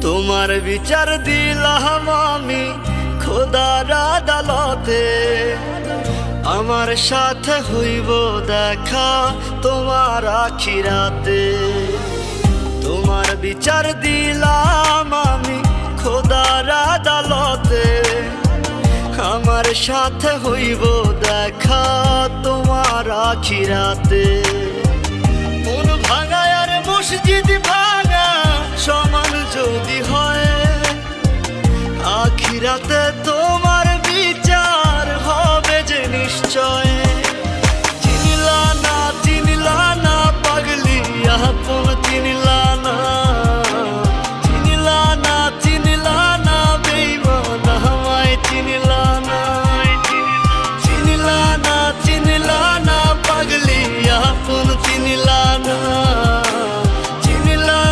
তোমার বিচার দিলাম আমি খোদার আদালতে, আমার সাথে হইব দেখা তোমার আখিরাতে। তোমার বিচার দিলাম আমি খোদার আদালতে, আমার সাথে হইব দেখা তোমার আখিরাতে। মন ভাঙায় আর মসজিদ